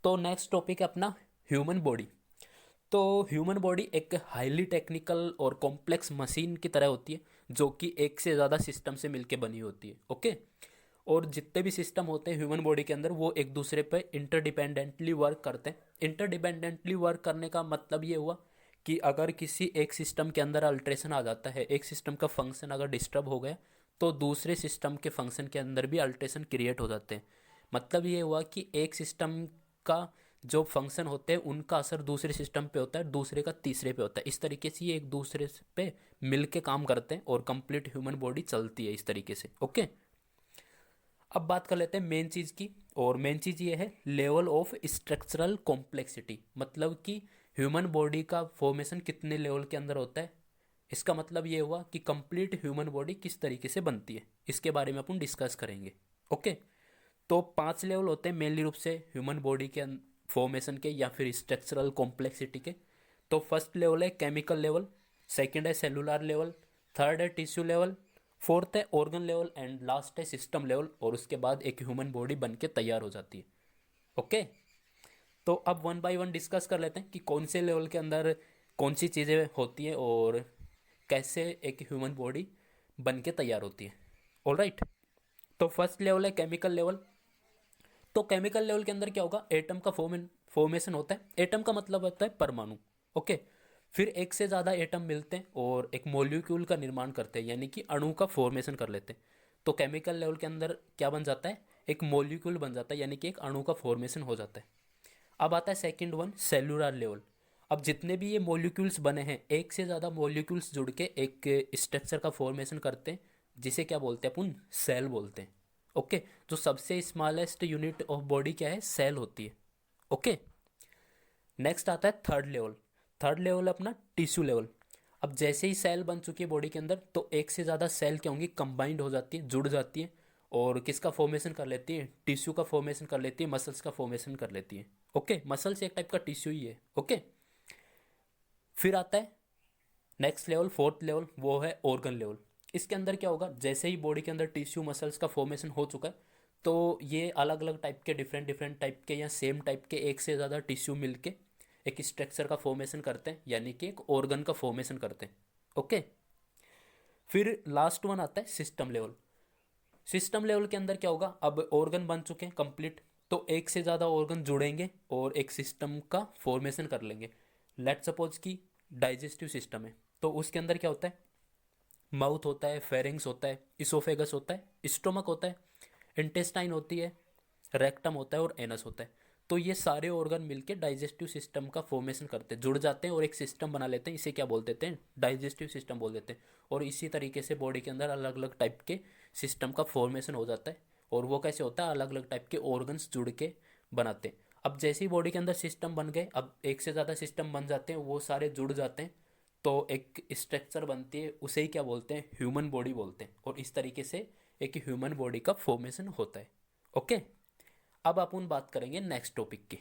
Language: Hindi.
तो नेक्स्ट टॉपिक है अपना ह्यूमन बॉडी। तो ह्यूमन बॉडी एक हाईली टेक्निकल और कॉम्प्लेक्स मशीन की तरह होती है जो कि एक से ज़्यादा सिस्टम से मिलकर बनी होती है। ओके। और जितने भी सिस्टम होते हैं ह्यूमन बॉडी के अंदर वो एक दूसरे पे इंटरडिपेंडेंटली वर्क करते हैं। इंटरडिपेंडेंटली वर्क करने का मतलब ये हुआ कि अगर किसी एक सिस्टम के अंदर अल्ट्रेशन आ जाता है, एक सिस्टम का फंक्शन अगर डिस्टर्ब हो गया, तो दूसरे सिस्टम के फंक्शन के अंदर भी अल्ट्रेशन क्रिएट हो जाते हैं। मतलब ये हुआ कि एक सिस्टम का जो फंक्शन होते हैं उनका असर दूसरे सिस्टम पे होता है, दूसरे का तीसरे पे होता है। इस तरीके से ये एक दूसरे पे मिल के काम करते हैं और कंप्लीट ह्यूमन बॉडी चलती है इस तरीके से। ओके। अब बात कर लेते हैं मेन चीज़ की, और मेन चीज़ ये है लेवल ऑफ स्ट्रक्चरल कॉम्प्लेक्सिटी। मतलब कि ह्यूमन बॉडी का फॉर्मेशन कितने लेवल के अंदर होता है। इसका मतलब ये हुआ कि कंप्लीट ह्यूमन बॉडी किस तरीके से बनती है, इसके बारे में अपन डिस्कस करेंगे। ओके। तो 5 लेवल होते हैं मेनली रूप से ह्यूमन बॉडी के फॉर्मेशन के या फिर स्ट्रक्चरल कॉम्प्लेक्सिटी के। तो फर्स्ट लेवल है केमिकल लेवल, सेकंड है सेलुलर लेवल, थर्ड है टिश्यू लेवल, फोर्थ है ऑर्गन लेवल एंड लास्ट है सिस्टम लेवल। और उसके बाद एक ह्यूमन बॉडी बन के तैयार हो जाती है। ओके। तो अब वन बाय वन डिस्कस कर लेते हैं कि कौन से लेवल के अंदर कौन सी चीज़ें होती हैं और कैसे एक ह्यूमन बॉडी बन के तैयार होती है। ऑलराइट। तो फर्स्ट लेवल है केमिकल लेवल। तो केमिकल लेवल के अंदर क्या होगा, एटम का फॉर्मेशन होता है। एटम का मतलब होता है परमाणु। ओके। फिर एक से ज़्यादा एटम मिलते हैं और एक मॉलिक्यूल का निर्माण करते हैं, यानी कि अणु का फॉर्मेशन कर लेते हैं। तो केमिकल लेवल के अंदर क्या बन जाता है, एक मॉलिक्यूल बन जाता है, यानी कि एक अणु का फॉर्मेशन हो जाता है। अब आता है सेकंड वन सेलुलर लेवल। अब जितने भी ये मॉलिक्यूल्स बने हैं, एक से ज़्यादा मॉलिक्यूल्स जुड़ के एक स्ट्रक्चर का फॉर्मेशन करते हैं, जिसे क्या बोलते हैं अपन, सेल बोलते हैं। ओके। जो सबसे स्मॉलेस्ट यूनिट ऑफ बॉडी क्या है, सेल होती है। ओके। नेक्स्ट आता है थर्ड लेवल। थर्ड लेवल अपना टिश्यू लेवल। अब जैसे ही सेल बन चुकी है बॉडी के अंदर, तो एक से ज़्यादा सेल क्या होंगी, कंबाइंड हो जाती है, जुड़ जाती है। और किसका फॉर्मेशन कर लेती है, टिश्यू का फॉर्मेशन कर लेती है, मसल्स का फॉर्मेशन कर लेती है। ओके। मसल्स एक टाइप का टिश्यू ही है। ओके। फिर आता है नेक्स्ट लेवल, फोर्थ लेवल, वो है ऑर्गन लेवल। इसके अंदर क्या होगा, जैसे ही बॉडी के अंदर टिश्यू मसल्स का फॉर्मेशन हो चुका है, तो ये अलग अलग टाइप के, डिफरेंट डिफरेंट टाइप के या सेम टाइप के एक से ज़्यादा टिश्यू मिलके एक स्ट्रक्चर का फॉर्मेशन करते हैं, यानी कि एक ऑर्गन का फॉर्मेशन करते हैं। ओके। फिर लास्ट वन आता है सिस्टम लेवल। सिस्टम लेवल के अंदर क्या होगा, अब ऑर्गन बन चुके हैं कंप्लीट, तो एक से ज़्यादा ऑर्गन जुड़ेंगे और एक सिस्टम का फॉर्मेशन कर लेंगे। लेट सपोज कि डाइजेस्टिव सिस्टम है, तो उसके अंदर क्या होता है, माउथ होता है, फेरिंग्स होता है, इसोफेगस होता है, स्टोमक होता है, इंटेस्टाइन होती है, रेक्टम होता है और एनस होता है। तो ये सारे ऑर्गन मिलके डाइजेस्टिव सिस्टम का फॉर्मेशन करते हैं, जुड़ जाते हैं और एक सिस्टम बना लेते हैं। इसे क्या बोल देते हैं, डाइजेस्टिव सिस्टम बोल देते हैं। और इसी तरीके से बॉडी के अंदर अलग अलग टाइप के सिस्टम का फॉर्मेशन हो जाता है। और वो कैसे होता है, अलग अलग टाइप के ऑर्गन्स जुड़ के बनाते हैं। अब जैसे ही बॉडी के अंदर सिस्टम बन गए, अब एक से ज़्यादा सिस्टम बन जाते हैं, वो सारे जुड़ जाते हैं, तो एक स्ट्रक्चर बनती है, उसे ही क्या बोलते हैं, ह्यूमन बॉडी बोलते हैं। और इस तरीके से एक ह्यूमन बॉडी का फॉर्मेशन होता है। ओके। अब अपन बात करेंगे नेक्स्ट टॉपिक की।